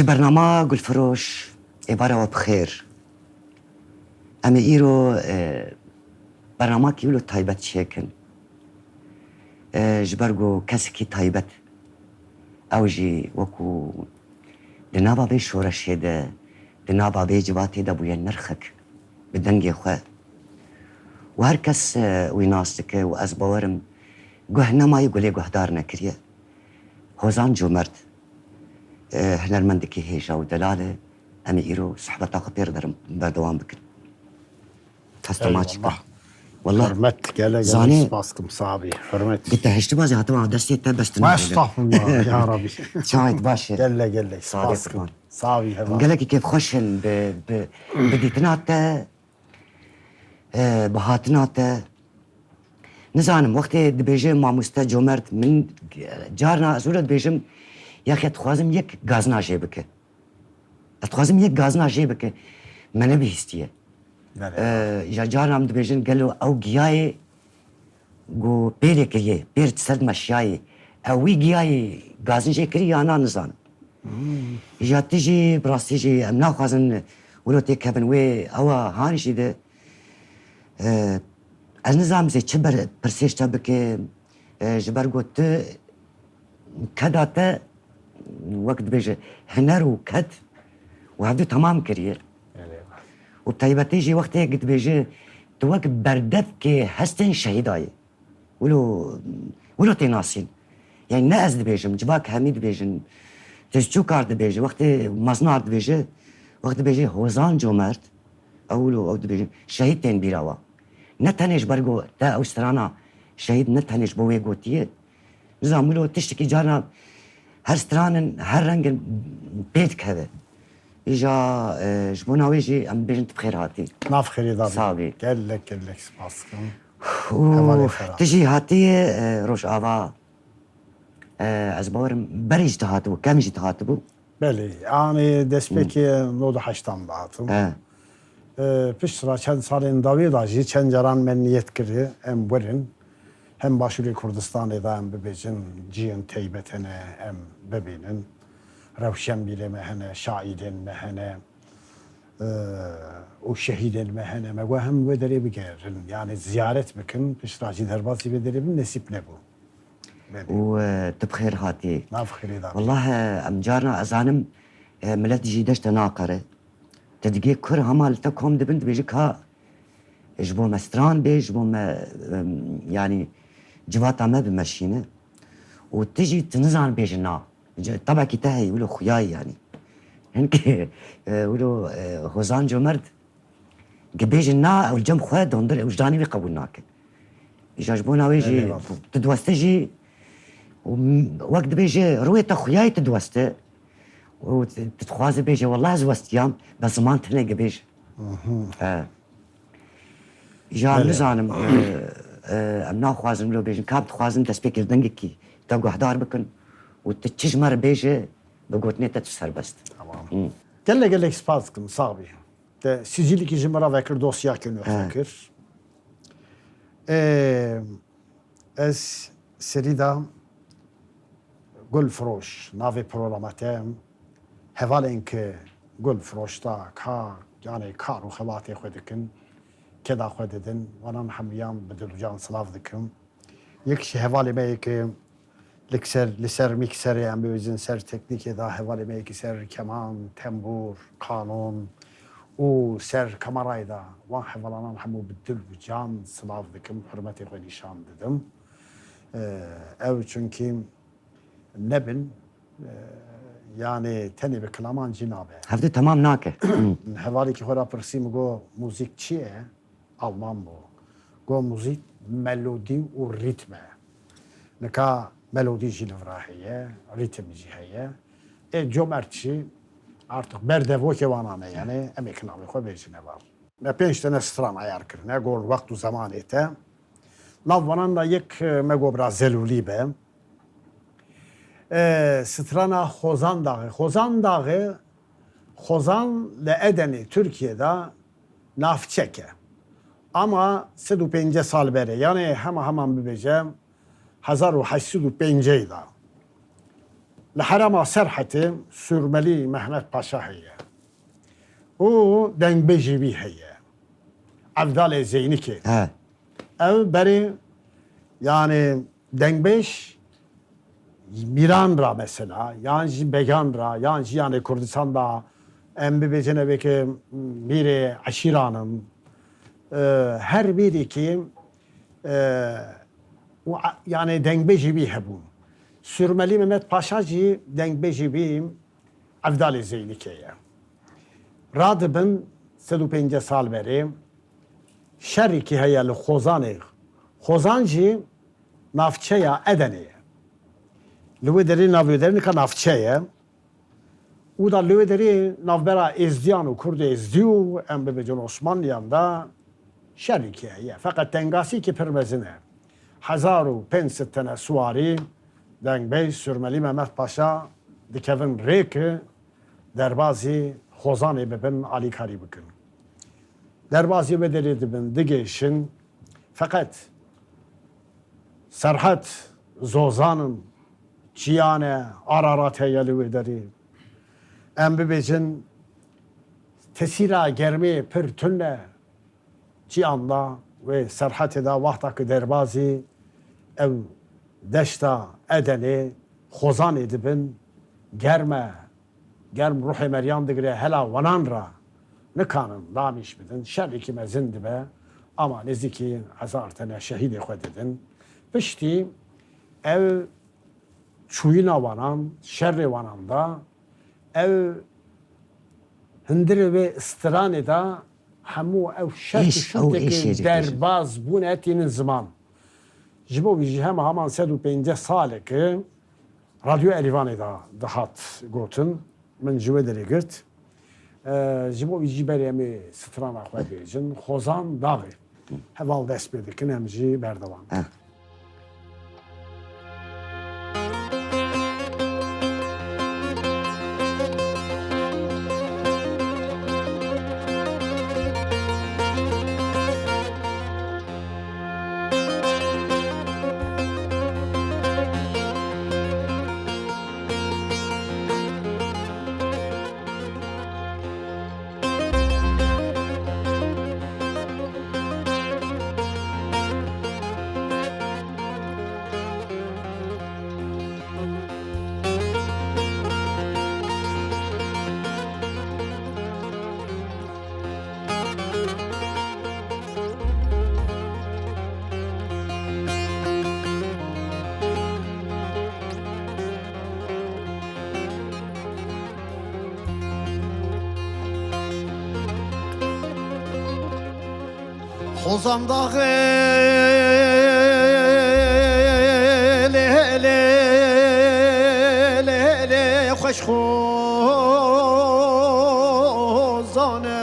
برنامه گلفروش عباره و بخیر. اما ایرو برنامه که ولو تایبت شکن. جبرگو کسی که تایبت اوجی وکو دنابا بی شورشی ده دنابا بی جواتی ده بویا نرخک بدنگی خواه. و هر کس ویناستکه و از باورم گوه نمایی گوله گوه دار نکریه. هوزان جو مرد هنرمندکی هیجا و دلاله اما ایرو صحبتا خو پیر درم بردوام بکن. تستماع چکن. والله حرمت gele زاني baskım sabi hürmet. قلت هشت بازي هتبع دستي تبست Estağfurullah ya Rabbi. شايد باشا Gelle صادق baskım sabi heva. قال لك كيف خشن بديتناتا بهاتناتا نزانم وقت دبيجم مع مستجمرت من جارنا زورت بيجم يا اخي تخوازم يك غازنا جيبك تخوازم يك غازنا جيبك ما نبي هستيه يا جارنا عم دبيجن قالوا او جياي جو بيرك يه بير تسد مشياي او وي جياي غازن جي كري انا نزان يا تجي براس تجي امنا خوازن ولو تكبن وي او هاني شي ده النظام زي تشبر برسيش تبك جبر قلت كداتا وقت بيجي هنر وكد وهذا تمام كرير وبتايبتيجي وقت قد بيجي توك بردت كي هستن شهيداي ولو تناسين يعني ناس بيجي جباك حميد بيجي تشجو كارد بيجي وقت مصنع بيجي وقت بيجي هوزان جومرت او بيجي شهيد تين بيراوا نتهنش برگو تا اوسترانا شهید نتهنش بوی گوتیه زامولو تشتکی جارنا هر سترانن هر رنگ بیت کده ایجا جبونا ویجی ام بیجنت بخیر هاتی Naf khiri da. صابي Gelle baskım. Hevale ferah. تجي هاتي روش آوا از باورم بریج تهاتبو کمیجی تهاتبو Beli yani despeki nodu haştan dağıtım. Pişra çen salin Davidaji çen caran men niyet kiri em verin hem başuri Kurdistan'da hem bebecin cihan teybetene hem bebinin revşen bile mehene şaidin mehene o şehidin mehene me hem vedere bigerin yani ziyaret bikin pişraci derbasi vedere bin nesip ne bu وتبخير هاتي nafkhiri da والله ام جارنا ازانم ملت جيدش تناقره تدقي كر همال تكهم دبنت بيجيك ها جبو مستران بيج جبو ما يعني جواتا ما بمشينه وتجي تنزان بيجنا طبعا كتاهي ولو خياي يعني هنك ولو هوزان جمرد قبيجنا والجم خواد دندر وجداني بيقبلناك يجاجبونا ويجي تدوستجي وقت بيجي رويته خياي تدوسته وتتخوازي بيجي والله زوست يام بس ما تلاقي بيجي جا نزانم امنا خوازم لو بيجي كاب تخوازم تسبيك دنگكي تبقى حدار بكن وتتشجمر بيجي بقوتني تتسر بست tamam gelle baskım sabi de sicilik icimara vekir dosya könü vekir es serida Gulfroş navi programatem hevalen ki Gulfroş'ta ka yani karu xelatê xwe dikin keda xwe didin wanan hemiyan bi dilucan silav dikim yek ji hevalê me yekê li ser mikserê em bêjin ser teknîkê da hevalê me yekî ser keman tembûr kanûn û ser kamerayê da wan hevalanan hemû bi dil û can silav dikim hurmetê xwe nîşan didim ew çünkü nebin yani tenê bi kilaman jî nabe هفته تمام ناكه hevalekî xwe ra pirsî min got mûzik çi ye Alman bû got mûzik melodî û rîtm e nika melodî jî li vir heye rîtm jî heye comert jî artık berdevokê wanan e yani em ê kinavê xwe bêjin heval me pênc tane stran ayar kirine got wekt û zemanê te nav wanan da yek me got bira zelûlî be strana Hozan Dağı. Hozan Dağı, Hozan le Eden'i Türkiye'de navçeke. Ama 35 sal beri yani hemen bibece 1805'de لحرما سرحتي سرملي محمد باشا هي و دنبجي بي هي عبدال زينكي ها او بري yani dengbeş Miran ra mesela yani Began ra yani Kurdistan'da embi becene beki biri aşiranım her biri ki yani dengbeji bir hebun sürmeli Mehmet Paşacı dengbeji bir Avdal Zeynike'ye radibin 105 sal beri şeriki heyeli Xozan'ı Xozancı navçeya Edene'ye Lüvederi navvederi ka navçeye u da lüvederi navbera ezdiyan u kurdu ezdiyu em bebecun Osmanlıyan da şerikeye fakat dengasi ki pirmezine 1500 tane suvari dengbey sürmeli Mehmet Paşa dikevin reki derbazı Xozan'ı bebin Ali Kari bıkın derbazı bederi dibin digeşin fakat Serhat Zozan'ın Ciyane Ararat heyeli vederi Embibecin tesira germi pir tünne Cihan'da ve Serhat-eda vahdaki derbazi ev deşta edeni Xozan edibin germ ruhi Meryem digre hela vananra nikanın damiş bidin şerriki mezindi be ama neziki azar tane şehidi xwedidin pişti ev çuyuna vanan şerri vanan da ev hindiri ve istirani da hemu ev şerri şurteki derbaz bu netinin zaman jibo vi hem haman 105 sale ki radyo Erivan'ı da dahat gotun min jüvederi girt jibo vi jiberemi strana xwedicin Xozan dağı heval dest bedikin hemji berdevan Xozan dağı le xoş Xozanı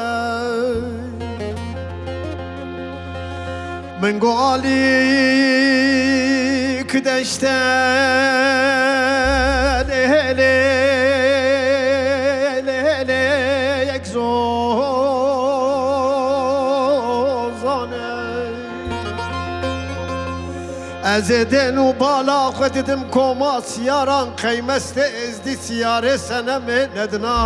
من قالي كدشتا Ezeden u bala xwedidim komas yaran qeymeste ezdi siyare senemi nednavdane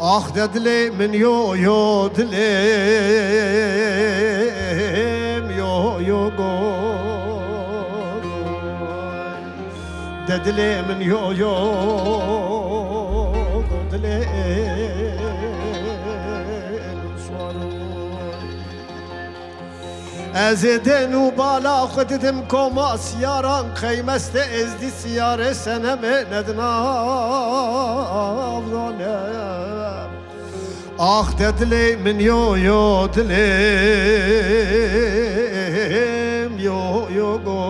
Ah dedli min yo dilim yo go dedli min yo Ezeden u bala xwedidim komas yaran qeymeste ezdi siyare senemi nednavdane Ah dedli min yo dilim yo go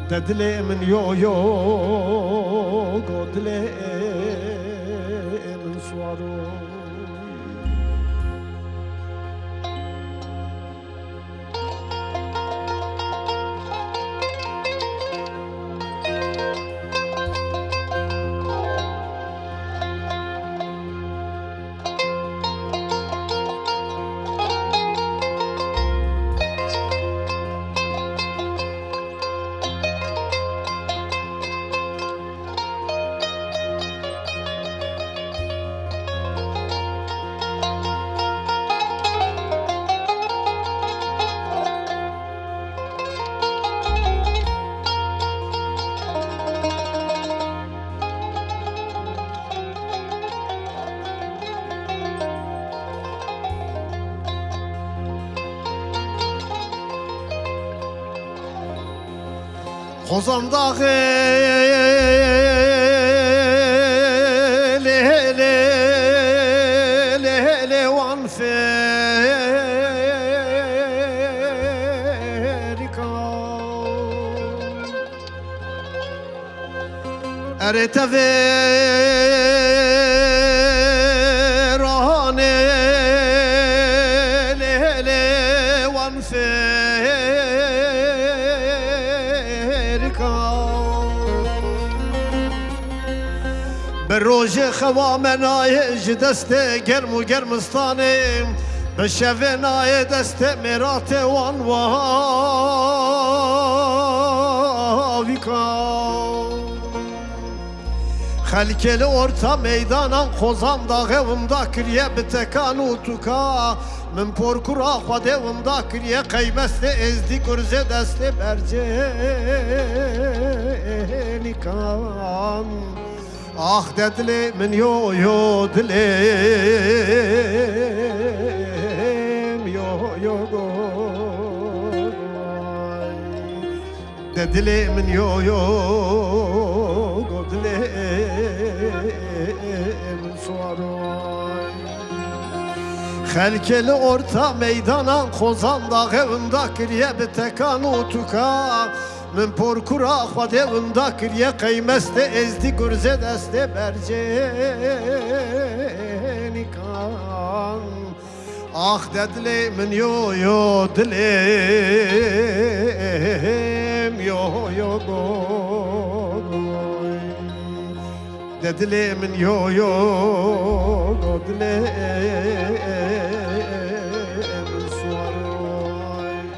dedli min yo go dilim suaro Kozan dağı le le le le van ferika Erete verane le le van ferika بروج خوامنای جدست گرم و گرمستانه به شونای دست مرات وان واویکا خلکل orta meydanan kozan dağımda kriye bitekan utuka من پرکورا خودم دا کریه قیمست ازدی گرزه دست برجه کان آخ ددلی من یو دلیم یو ددلی من یو دلیم سواروی خلکل orta meydanan kozan dağımda kiriye bitekan utuka من پرکورا خودم کریه قیمست ازدی گرزه دست برجه نیکان آخ ددلی من یو دلیم یو گوی ددلی من یو دلیم سواروی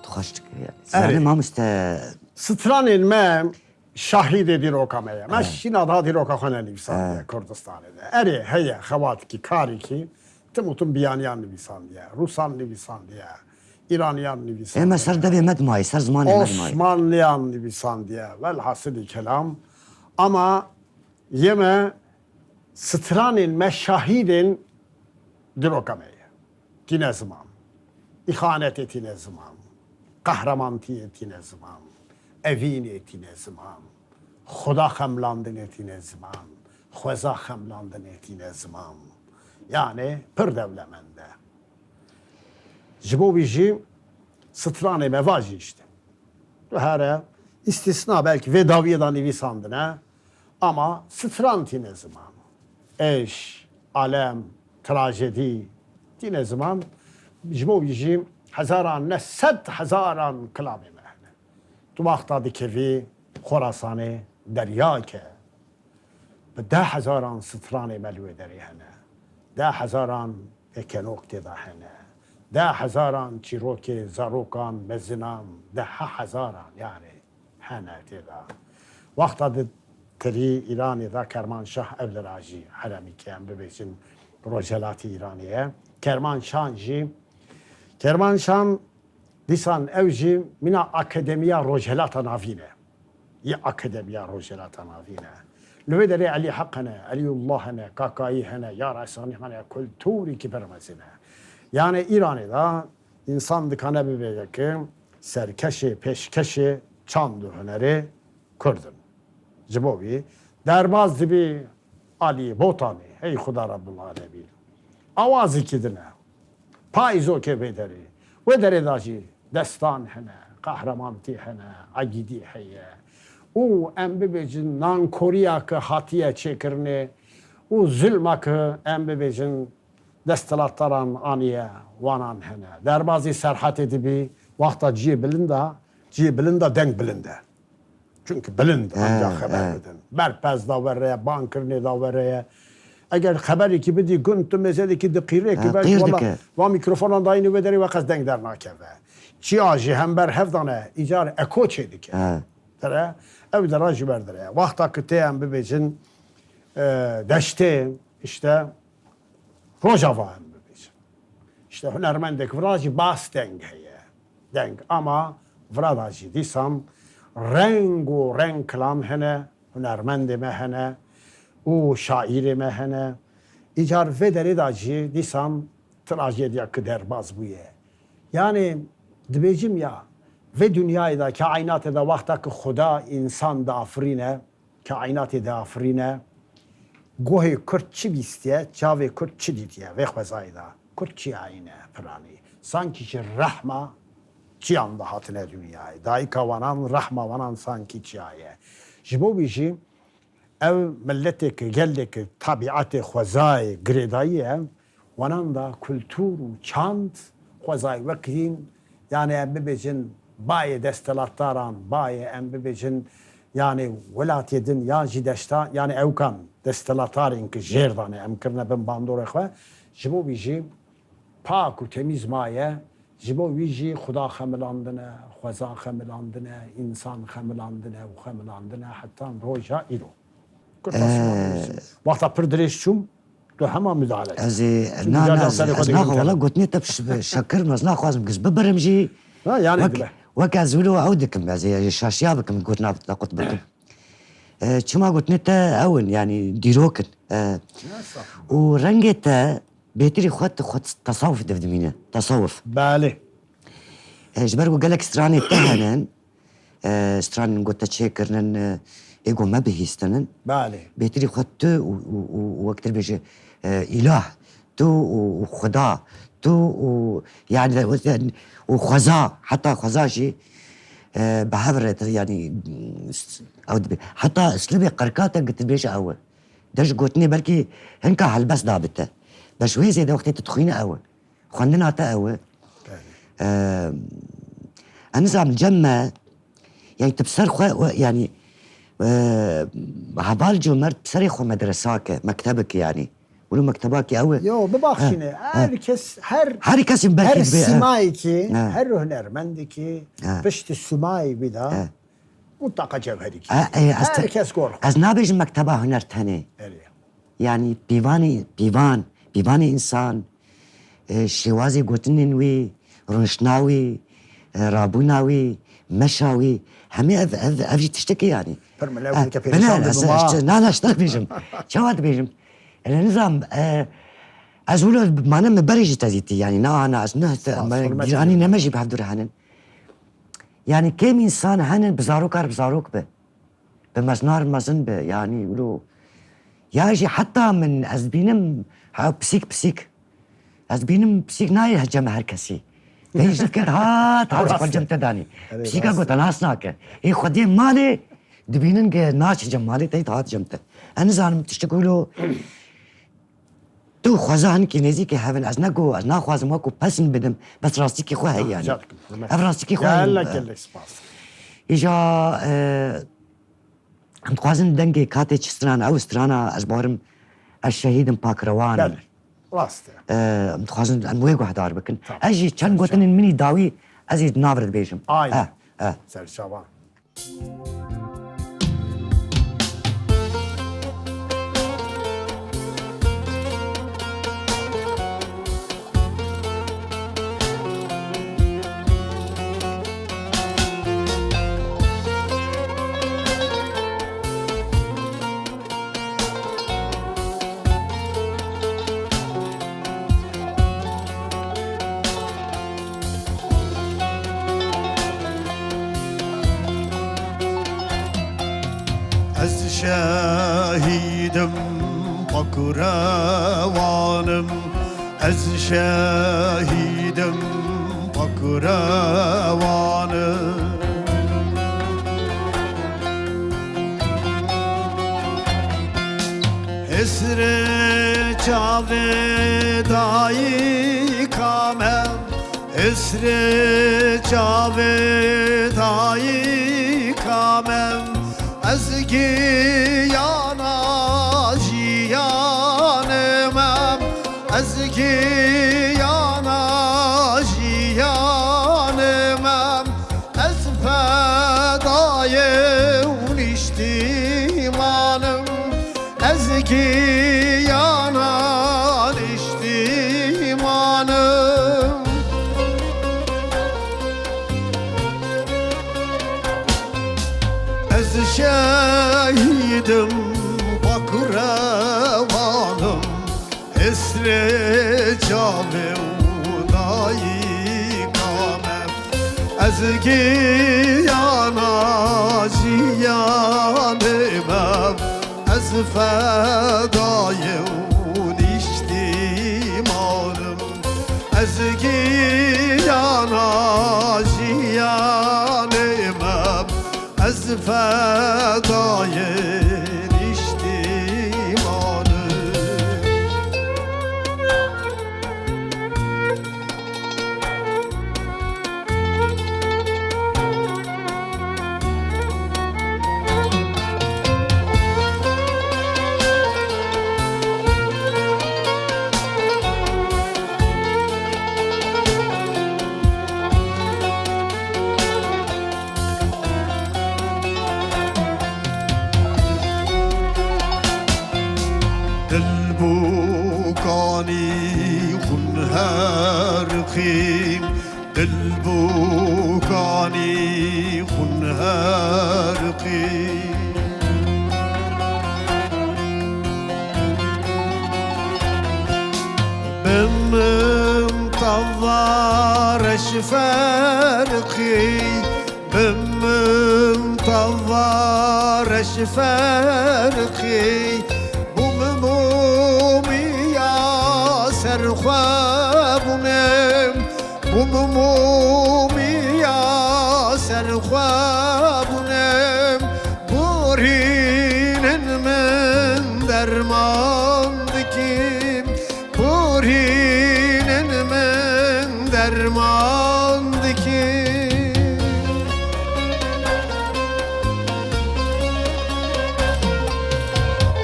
خوش زنی ما مست Stranên me şahîdê dîroka me ye. Me şîna daha dîrokaxane nivîsandiye Kurdistanê de. Erê heye xewatekî karîkî tim û tim biyaniyan nivîsandiye, Rusan nivîsandiye, İraniyan nivîsandiye. اما سر دوی مدمای سر زمان مدمای Osmanlıyan nivîsandiye. Velhasılı kelam. Ama yeme stranên me şahîdên dîroka me ye. Tîne ziman. İhanet etine ziman. Kahramanti etine ziman. Evin etine ziman. Xuda xemlandın etine ziman. Xweza xemlandın etine ziman. Yani pır devlemende. Ji bo wî jî stranê me va jî işte. Here istisna belki vê daviye da nivîsandine ama stran tîne ziman. Eş, alem, trajedi tîne ziman. Ji bo wî jî hezaran ne sed hezaran kilamê me hene. Tu vaxta dikevî Xorasanê derya ke bi 10 hezaran stranê me li wê derê hene. 10 hezaran ekenok tê da hene. 10 hezaran çîrokê zarokan mezinan 10 hezaran yani hene tê da. Vaxta di tirî İranê da Kermanşah ev li rajî heremî ke em bibêjin Rojelatî İranî Kermanşah jî Kermanşah disan ev jî mina akademiya Rojelata navîne. Ye akademiya Rojelata navîne. Li wê derê Elî Heq hene, Elîullah hene, Kakayî hene, ya Resanî hene, kultûrî ki permezine. Yani İranê da insan dikane bibêje ki serkeşê pêşkeşê çand û hunerê Kurdin. Ji bo wî derbas dibî Alî Botanî hey Xuda Rabbul Alemin. Awazî dine. Payizokê vê derê. Wê derê da jî destan hene, kahramantî hene, agîdî heye. û em bibêjin nankoriya ki hatiye çêkirinê û zulma ki em bibêjin desthilatdaran aniye wanan hene. Derbazî serhatê dibî waxta ciyê bilind da deng bilind e. Çünkü bilind ancak xeber bidin. Berpez da vereye, bankirinê da vereye. Eger xeberîkî bidî gund tu mezelekî diqîrêkî belkî wala va mikrofonan dayînî wê derê ve qez deng dernakeve. Çiya jî hember hevdane îcar eko çê dike. Tere ev dera ji ber derê. Waxta ki tê em bibêjin deştê işte Rojava em bibêjin. İşte hunermendek vira jî bas deng heye. Deng ama vira da jî dîsam renk û renk kilam hene, hunermendê me hene û şaîrê me hene. İcar vê derê da jî dîsam trajedya ki derbaz bûye. Yani dibêjim ya ve dünyayı da kainatı da vakta ki Xuda insan da afirîne, kainatı da afirîne, gohê Kurd çi bîstiye, çavê Kurd çi dîtiye vê xwezayê da. Kurd çi ayine piranî. Sanki ji rehma çiyan da hatine dünyayê. Dayîka wanan rehma wanan sanki çiyaye. Ji bo wî jî ev milleteke geleke tabiatê xwezayê girêdayî ye, wanan da kultur û çand xwezayê wekîn yani em bibêjin bayê desthilatdaran, bayê em bibêjin yani welatê din ya jî deşta yani ewkan desthilatdarên ki jêr dane em kirine bin bandorê xwe ji bo wî jî pak û temiz maye ji bo wî jî Xuda xemilandine, xweza xemilandine, insan xemilandine û xemilandine hetan roja îro. Vakta pir dirêj çûm tu hema müdahale. Ez naxwala gotnê te şekir ez naxwazim giz bibirim jî wek ez wilo ew dikim ez şaşiya bikim gotna te qut bikim. Çima gotnê te ewin yani dîrokin û rengê te bêtirî xwe tesawuf didimîne tesawuf. Belê. Ji ber ku gelek stranê te henin stranên got te çêkirinin êgo me bihîstinin Belê. bêtirî xwe tu û wektir bêje îlah tu û Xuda tu û yani û xweza heta xweza jî bi hev re yani ew dibe heta islibê qerka te girbêje ew e de ji gotnê belkî hinka helbes dabite beş wê zêde wextê tu dixwîne ew e xwendina te ew e enizam cem me yani tu bi ser xwe yani heval cömert bi serê xwe medresake mektebekî yani ولو مكتباك أوي Yo bibakşine herkes her kesin belki her simayı ki her hünermendi ki pişti simayı bir da mutlaka cevheri ki herkes kork. Az nabêjim mekteba huner tenê yani pîvanê insan şêwazê gotinên wî rûniştina wî rabûna wî meşa wî hemê ev jî tiştekî yani na şte dibêjim çawa dibêjim nizam ez wilo mane me berê jî te zîtî yani na ez giranî neme jî bi hev henin yani kêm însan henin bi zarok be bi meznar mezin be yani wilo ya jî heta min ez bînim pisîk ez bînim pisîk nayê heceme her kesî hîç dikir hat xwecem te danî pisîka gote nas nake ê xwedê malê dibînin ke naçe cem malê te hat cem te ez nizanim tiştek wilo تو خوازه هنکی نزدیکی هفن از نگو از نخوازم وکو پسن بدم بس راستی که خواه یعنی اف راستی که خواه ایجا هم خوازن دنگی کاته چی ستران او سترانا از بارم از شهیدم پاک روانم راسته هم خوازن انوی گوهدار بکن اجی چند گوتن منی داوی ازید ناورد بیشم آینه سرشابان Ez şehidim pakrevanım Ez şehidim pakrevanım Esre çavedayı kamem Esre çavedayı kamem Ez giyana jiyanemem Ez giyana jiyanemem Ez fedaye uniştimanım Ez giyana niştimanım Ez şehidim pakrevanım Esre cave unayı kamem Ez giyana ciyanımam Ez fedayı uniştimanım Ez giyana ciyanımam Ez fedayı البوكاني خنهارقي بمن طوارش فارقي بمن طوارش فارقي بممومي يا سرخوابنم بمومی یا سرخوابونم برینن من درمان دکیم برینن من درمان دکیم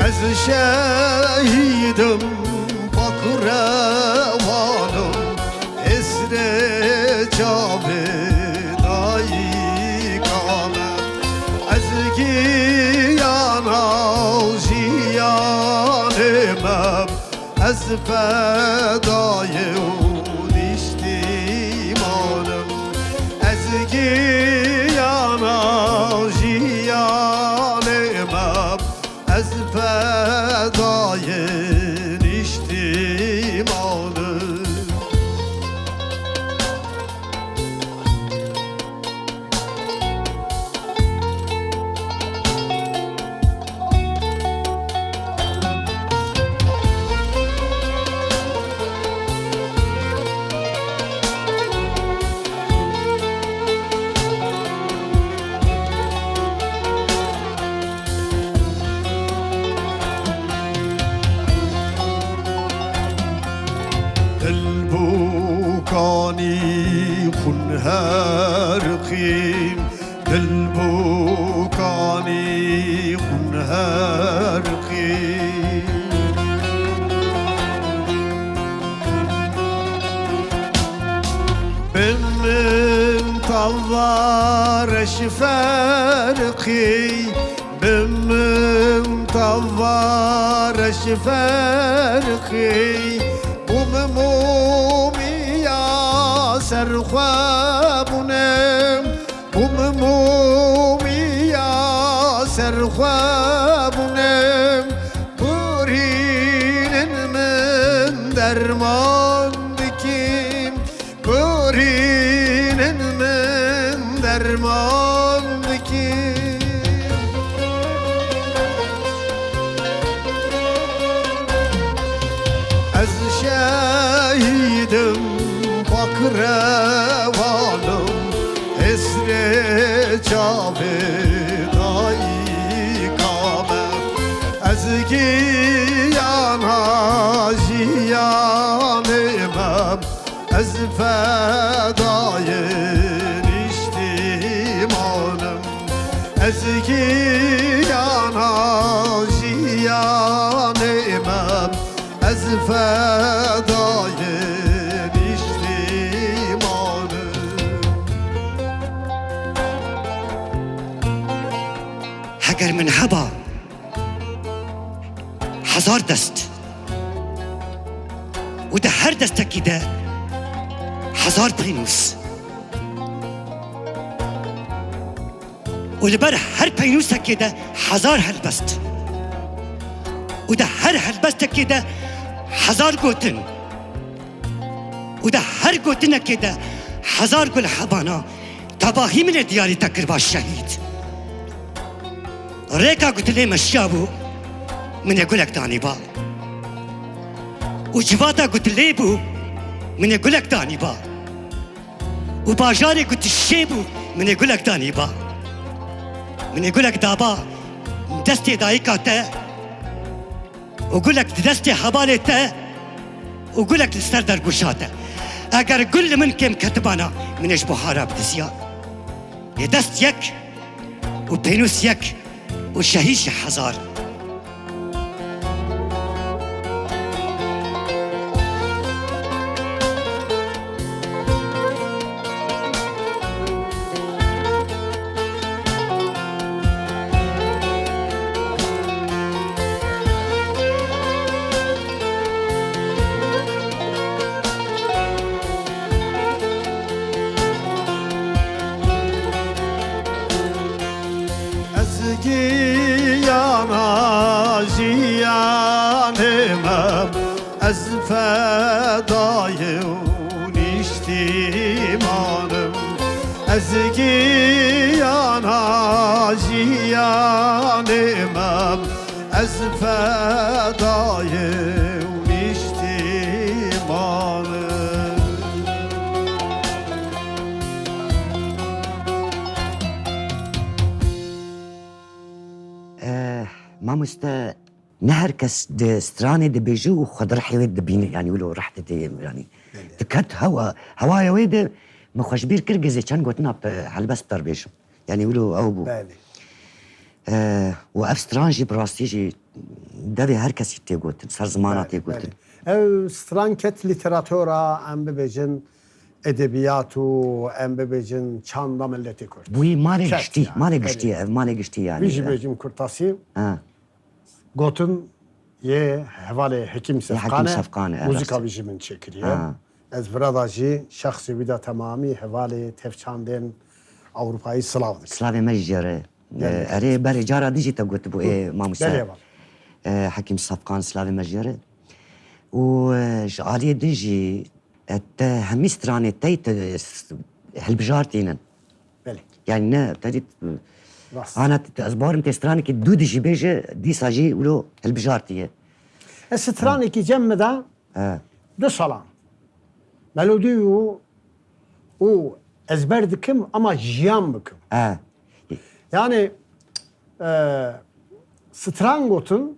از شهیدم باکروانم جاودایی کامم از گیانا جیانمم از فدای اونیشتیمانم از گیانا جیانمم از فدای نیشتیمانم البوكاني خنهارقيم البوكاني خنهارقيم بمن طوارش فارقي بمن طوارش فارقي بممومي يا سرخوابونم بممومي يا سرخوابونم برینن من درمان دکیم برینن من درمان دکیم از şehidim bakrevanım esre cavedayı kamem ez giyana jiyanımam ez fedayı niştimanım ez giyana jiyanımam ez fedayı niştimanım اگر من هبا هزار دست و ده هر دستکی ده هزار پینوس و لبر هر پینوسکی ده هزار هلبست و ده هر هلبستکی ده هزار گوتن و ده هر گوتنه که ده 1000 گل حبانا تباهی من دیاری تکر باش شهید ریکا گوتلی مشیابو من گلک دانی با و جواتا گوتلی بو من گلک دانی با و باجاری گوتشی بو من گلک دانی با من گلک دابا دستی دایکا ته و گلک دستی حباله ته و گلک لسر در گوشاته اگر گل من کم کتبانا منش بحارا بدزیا یه دست یک و پینوس یک و شهیش 1000 Ezgiyana ziyanımım Ez fedayun iştimanım Ezgiyana ziyanımım Ez fedayun iştimanım مامۆستا نه هەر کەس سترانێ دەبێژە و خۆدڕحێوێت دەبینێ ینی ولۆ ڕحتە ینی دکات هەوایەوەی دە مەخۆشبیر کرد گەزێ چەند گوتنا هەلبەست دەربێژم ینی ولۆ ئەو بوو و ئەف سترانژی بڕاستیژی دەبێ هەر کەسی تێگوتن سەر زمانە تێگوتن ev stranket literatüra em bibêjin edebiyat û em bibêjin çanda milletê Kurd. بووی مالێ Ket گشتی yani, مالێ belê. گشتی ئەv مالێ گشتی Wî jî ینی bêjim Kurtasî gotin yê hevalê Hekim Hekim Sefqane Sefqane, muzîka evet. wî jî min çêkiriye. Ez birada jî şexsê wî de temamî hevalê tevçandên Avrupayî silav dikim. سلاوێ مەژێرە ئەرێ بەرێ جارا دیژی تە گوت بوو ئێ مامۆستا Belê var. حەکیم سەفقان سلاوێ مەژێرە و ji aliyê din jî te hemî stranê te hilbijartînin Belê. yani ne te dît Rast. ana ez barim tê stranekî dû dijî bêje dîsa jî wilo hilbijartiye Ez stranekî cem mi de 2 salan. Melodî û ezber dikim ama jiyan bikim. Yani stran gotin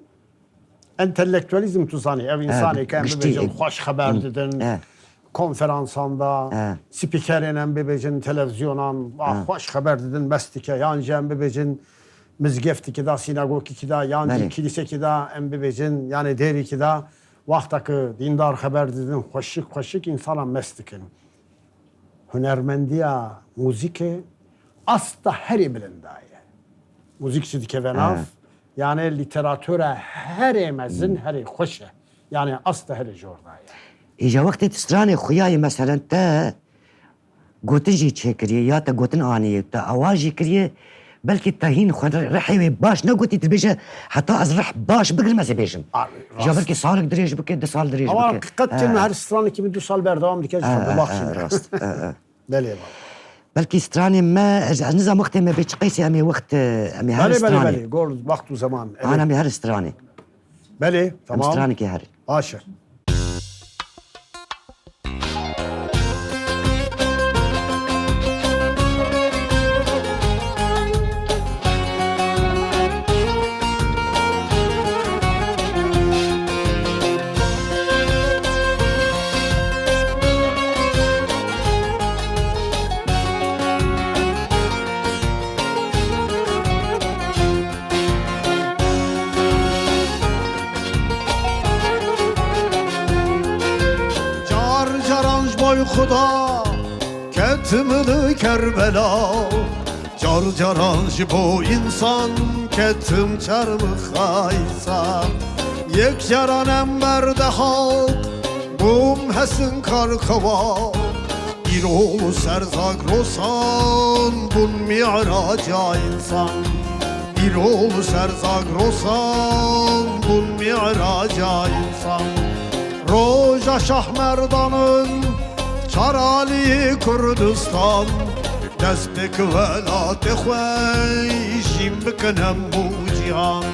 entelektüelizm tu zanî ev insanê ke em giştî, bibêjin xweş xeber didin konferansanda spîkerên em bibêjin televizyonan xweş xeber didin mestike yan jî em bibêjin mizgeftikî da sinagogikî da yan jî Belê. kilisekî da em bibêjin yani derîkî da wextekî dîndar xeber didin xweşik insanan mest dikin. Hunermendiya muzîkê asta herî bilindaye. Muzîk jî dikeve nav. Yani literatüre herê mezin herê xweş e. Yani asta herê jordaye. îja wextê tu stranê xuyayê meselen te gotin jî çêkiriye ya te gotin aniyê te awa jî kiriye belkî te hîn xwe rihê wê baş negotî tu bêje heta ez rih baş bigrim ez ê bêjim rast. ya belkî salek dirêj bike 2 sal dirêj Ama bike hakikaten her stranekî min 2 sal berdewam dike ji xwe rast Belê var. belkî stranê me ez nizam wextê me bê çi qeysî em ê wext em ê her Belê belê stranê belê. Gol vakt û zaman. an em ê her stranê Belê em tamam. stranekê her Haşa. Car caranj boy xuda ketmini Kerbela Car caranj bo insan ketim çarmı xaysa Yek caran emberde halk bum hesin karkava Bir oğlu serzak rosan bun mi'raca insan Bir oğlu serzak rosan bun mi'raca insan Roja Şah Merdan'ın çarali Kurdistan dest bek velat خویشیم بکنم موجیان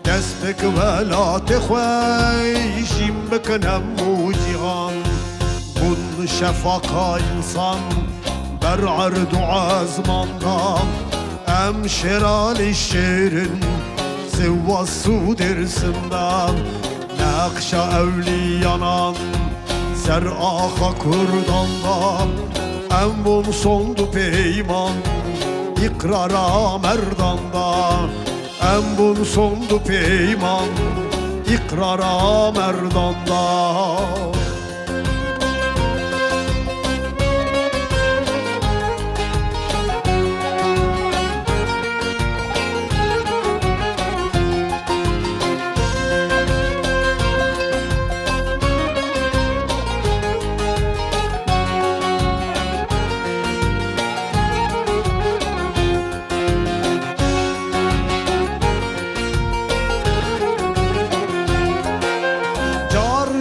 دست بک ولات خویشیم بکنم موجیان بون شفاقا insan بر عرض و عزماندام ام شرال şehrin Sivas'u dersinden Nakşa evliyanan Zer'aha kurdandan Embun sondu peyman İkrara merdandan Embun sondu peyman İkrara merdandan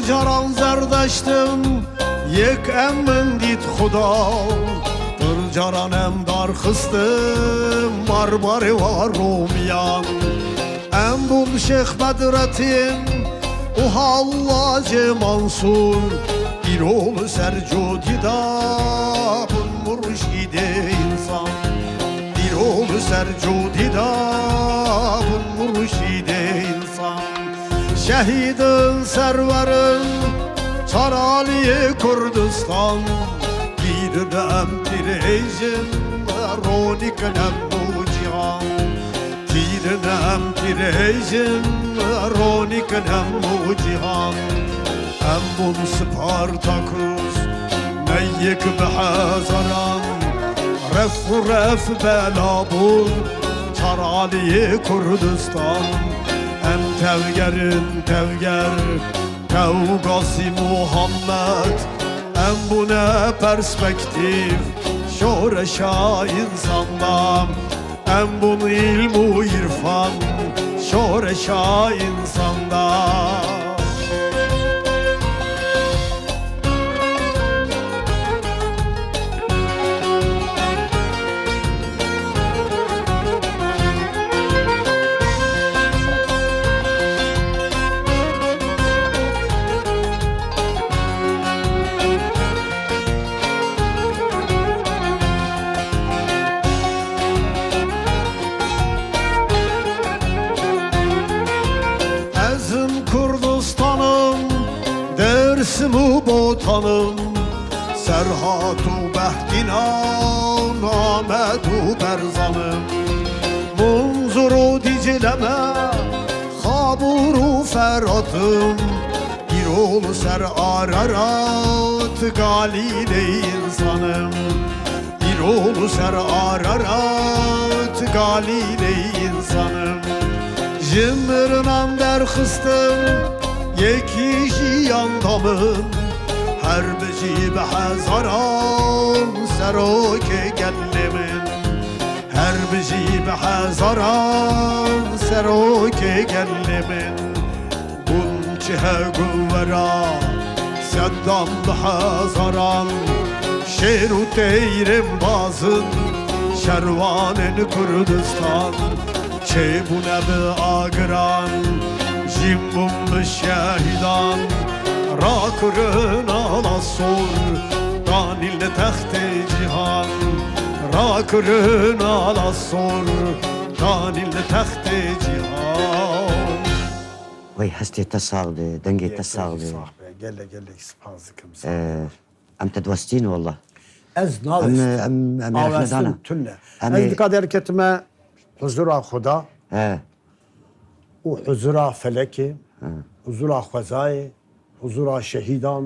Caran zerdashtim yek emmin dit khuda Dur caran em dar khıstim Marbari var Romiyan Em bul Şeyh Bedrettin Uhallace Mansur Bir oğlu Sercudida Bun murşide insan Bir oğlu Sercudida Bun murşide insan Şehidin serverin Çaraliye Kurdistan Birine emtireycin Ronik nemmu cihan Birine emtireycin Ronik nemmu cihan Embun Spartakus Meyyik behazaran Ref ref belabul Çaraliye Kurdistan Em tevgerin tevger Kavgası Muhammed Em bu ne perspektif Şoreşa insanda Em bunu ilmu irfan Şoreşa insanda Kurdistan'ım Dersim-u botanım Serhat-u behtinan Ahmet-u berzanım Munzur-u Dicle'me Habur-u Ferhat'ım Bir oğlu Ser Ararat Galile insanım Bir oğlu Ser Ararat Galile insanım Jimrinan derxistim Yeki jiyandamın Her bici behazaran Seroke gellimin Her bici behazaran Seroke gellimin Bunçihe güvera Seddam behazaran Şeru teyrim bazın Şervanın Kurdistan Çebune bi agran Jimbum bi şehidan Rakırın ala sor Danil tehte cihan Rakırın ala sor Danil tehte cihan Vay hastê te sağ be, dengê te sağ be. Gelek gelek spazdikim Em te diwastîn wallah. Ez Em navestim rexnedana. tünne Em Ez dikkat hareketime Huzura Xuda He. و حضور فلکی حضور خزای حضور شهیدان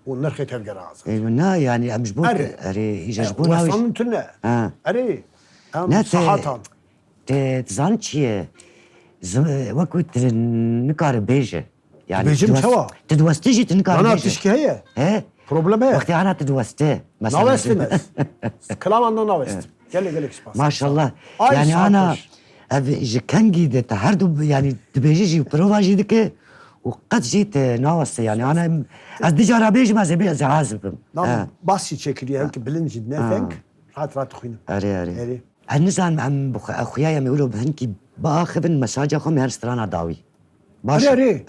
و نرخ تفجر اعظم نا yani em ji bo Erê. erê îja ji bo navê وستان تنه Ha. اري ام Ne صحاتان te zanî çi ye? Wekû tu nikare bêje. Yani Bêjim çawa? Tu diwastî jî tu nikare انا bêje. تشكي هي He? problem هي Wextê ana tu diwastê. ناوستم كلام عندنا ناوست gelek gelek سپاس Maşallah. Ay, Yani sağ ana ol. ev ji kengî de te her du yani dibêje jî prova jî dike وقد جيت ناوس يعني أنا أزدي جرابيج ما زبي عازبم نعم باسي تشكري هيك بلنج نافنك رات تخوينا أري أري أري النزان عم أخوياي يقولوا بهنكي باخذن مساجة خم هرسترانا داوي أري أري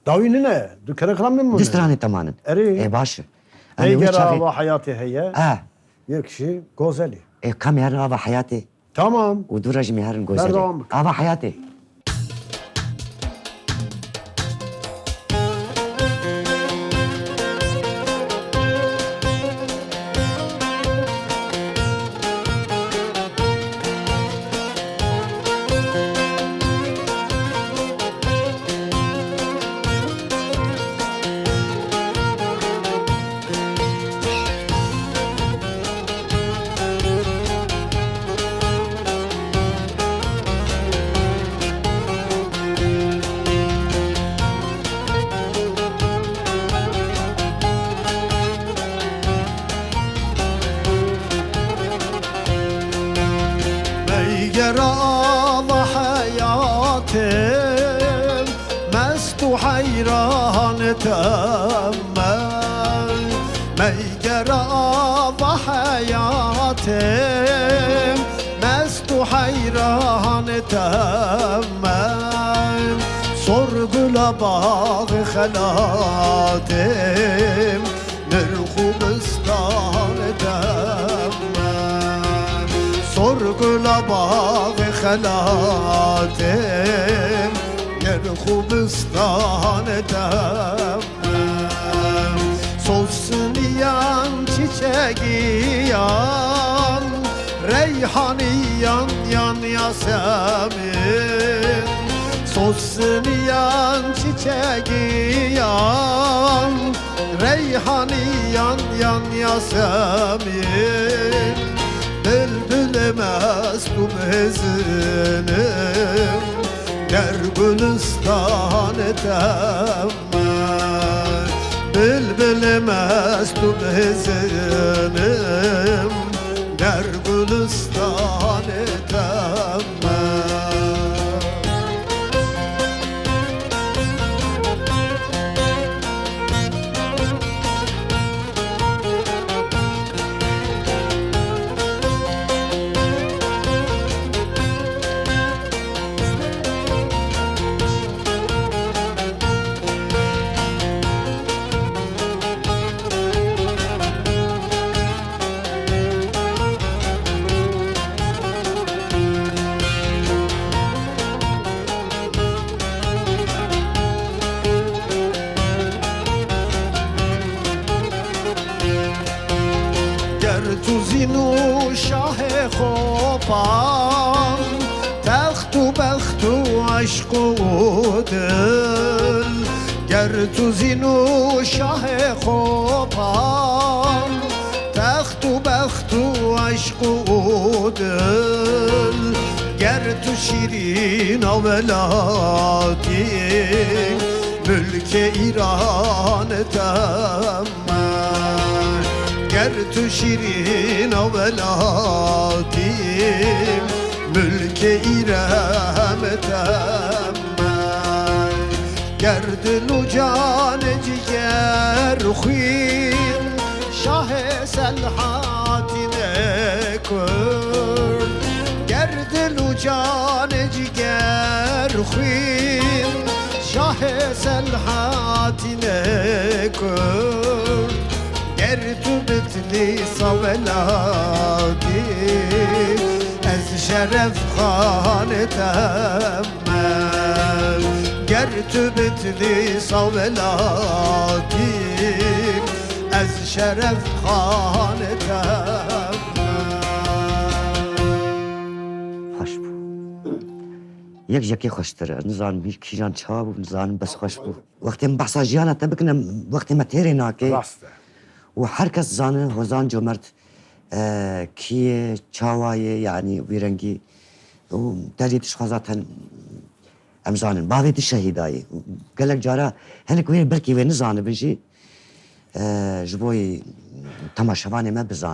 داوي لنا دكان كلام من دستراني تماما أري إيه باشا هي جرا حياتي هي آه يكشي غوزلي إيه كم يهرن أبا حياتي تمام ودرج مهرن جوزلي برضو أبا حياتي يرى حياتي مست حيران تأمل ما يرى حياتي مست حيران تأمل صرق لباغ خلاتي نرخو بستان تأمل صرق لباغ خلاتم يرخو بستان تمم سوسنيان çiçeğiyan Reyhaniyan yan yasemin Sosniyan çiçeğiyan Reyhaniyan yan yasemin Bülbül mestum hezinim Der gülistan temmel Bülbül mestum hezinim Der gülistan temmel تزینو شاه خوبان تخت و بخت و عشق و دل گر تزینو شاه خوبان تخت و بخت و عشق و دل گر تو شیرین اولاتی ملک ایران تمام گر تو شیرین اولاتی ملک ایران تمام گر دل و جان جگر خوین شاه سلحاتی نکن گر دل و جان جگر خوین شاه سلحاتی نکن گر تو بتلی صولادی از شرف خانه تمل گر تو بتلی صولادی از شرف خانه تمل خوش بو یک جکی خوشتره نزان بی کیجان چاب نزان بس خوش بو وقتی بحثا جیانا تبکنم وقتی ما تیری ناکی راسته وحركز زانه وزان جمرت كي تشاواي يعني ويرنجي وداري تشخصاتن امزانن بعض الشهيداي قال لك جارا هنك وين بركي وين زانه بنجي جبوي تماشواني ما بزان